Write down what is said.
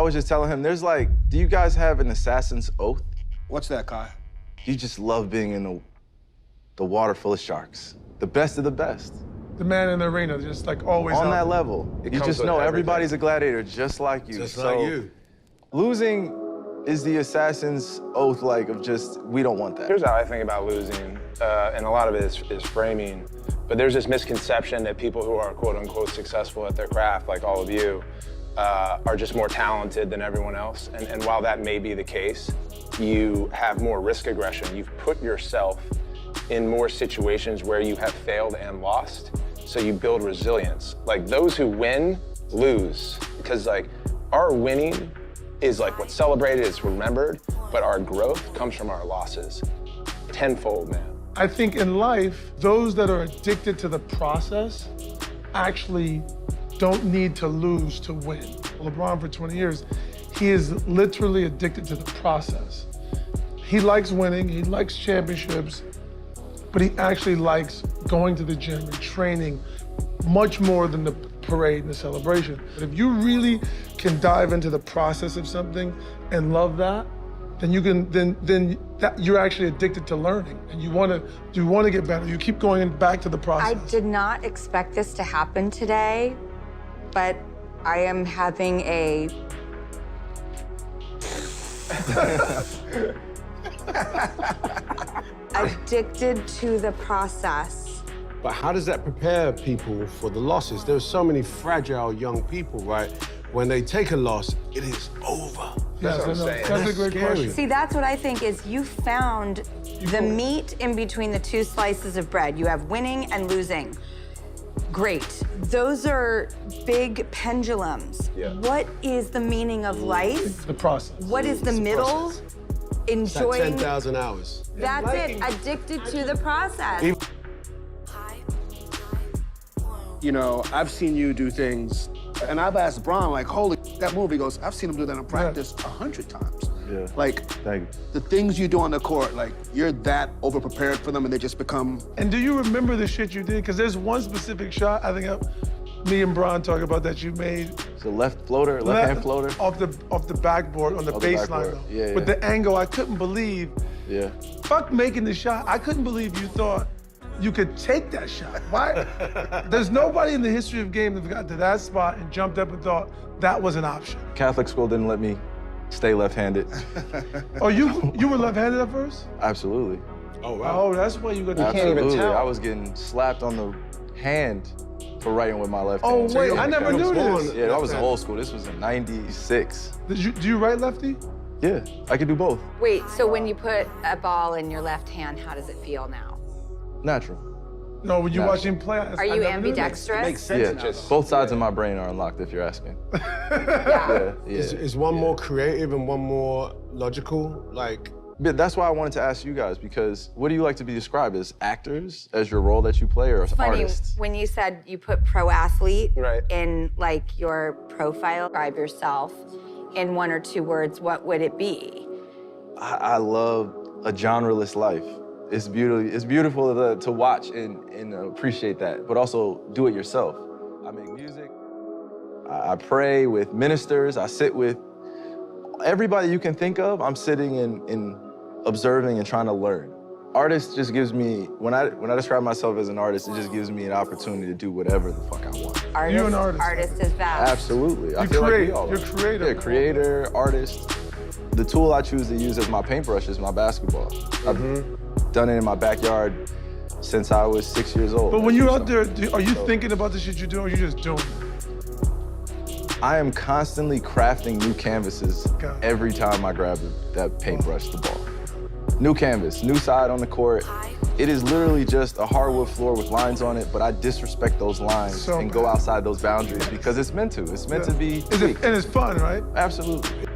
I was just telling him, there's like, do you guys have an assassin's oath? What's that, Kai? You just love being in the water full of sharks. The best of the best. The man in the arena, just like always On out that there. level. It You comes just with know everything. everybody's a gladiator just like you. Just like you. Losing is the assassin's oath, like, of just, we don't want that. Here's how I think about losing, and a lot of it is framing, but there's this misconception that people who are quote unquote successful at their craft, like all of you, are just more talented than everyone else. And while that may be the case, you have more risk aggression. You've put yourself in more situations where you have failed and lost, so you build resilience. Like those who win, lose, because like our winning is like what's celebrated, it's remembered, but our growth comes from our losses. Tenfold, man. I think in life, those that are addicted to the process actually don't need to lose to win. LeBron for 20 years, he is literally addicted to the process. He likes winning, he likes championships, but he actually likes going to the gym and training much more than the parade and the celebration. But if you really can dive into the process of something and love that, then you can then that you're actually addicted to learning, and you want to get better. You keep going back to the process. I did not expect this to happen today, but I am having a addicted to the process. But how does that prepare people for the losses? There's so many fragile young people, right? When they take a loss, it is over. Yes, what I'm saying. That's a great Scary. question. See, that's what I think is you found the meat in between the two slices of bread. You have winning and losing. Great. Those are big pendulums. Yeah. What is the meaning of life? The process. What is the middle? It's like Enjoying. 10,000 hours. That's it. Addicted to the process. You know, I've seen you do things, and I've asked Bron, like, holy, that movie goes, I've seen him do that in practice 100 times. Yeah. Like, Thank you. the things you do on the court, like, you're that over-prepared for them and they just become... And do you remember the shit you did? Because there's one specific shot, I think me and Bron talk about that you made. It's a left floater, left-hand floater. Off the backboard, on the Off the baseline, backboard. though. Yeah, With yeah. the angle, I couldn't believe. Yeah. Fuck making the shot. I couldn't believe you thought you could take that shot. Why? There's nobody in the history of game that got to that spot and jumped up and thought that was an option. Catholic school didn't let me stay left-handed. Oh, you were left-handed at first? Absolutely. Oh, wow. Oh, that's why you got the can't even Absolutely. tell. I was getting slapped on the hand for writing with my left Oh, hand. wait, So I never knew this. Yeah, that was old school. This was in '96. Do you write lefty? Yeah, I could do both. Wait, so when you put a ball in your left hand, how does it feel now? Natural. No, when you No. watch him play, Are you ambidextrous? Makes sense Yeah, now, just- both sides of my brain are unlocked if you're asking. Yeah. Yeah, Is one more creative and one more logical? Like, But that's why I wanted to ask you guys, because what do you like to be described as? Actors, as your role that you play, or as Funny, artists? when you said you put pro athlete Right. in like your profile, describe yourself in one or two words, what would it be? I love a genreless life. It's beautiful to watch and appreciate that, but also do it yourself. I make music, I pray with ministers, I sit with everybody you can think of. I'm sitting and observing and trying to learn. Artist just gives me, when I describe myself as an artist, it just gives me an opportunity to do whatever the fuck I want. You're an artist. Artist is vast. Absolutely. I You feel create, like we all you're are. creative. Yeah, creator, artist. The tool I choose to use as my paintbrush is my basketball. I've done it in my backyard since I was 6 years old. But when you're out there, are you thinking about the shit you're doing, or you just doing it? I am constantly crafting new canvases Got it. every time I grab that paintbrush, the ball. New canvas, new side on the court. It is literally just a hardwood floor with lines on it, but I disrespect those lines So and go bad. outside those boundaries because it's meant to. It's meant to be And tweaked. it's fun, right? Absolutely.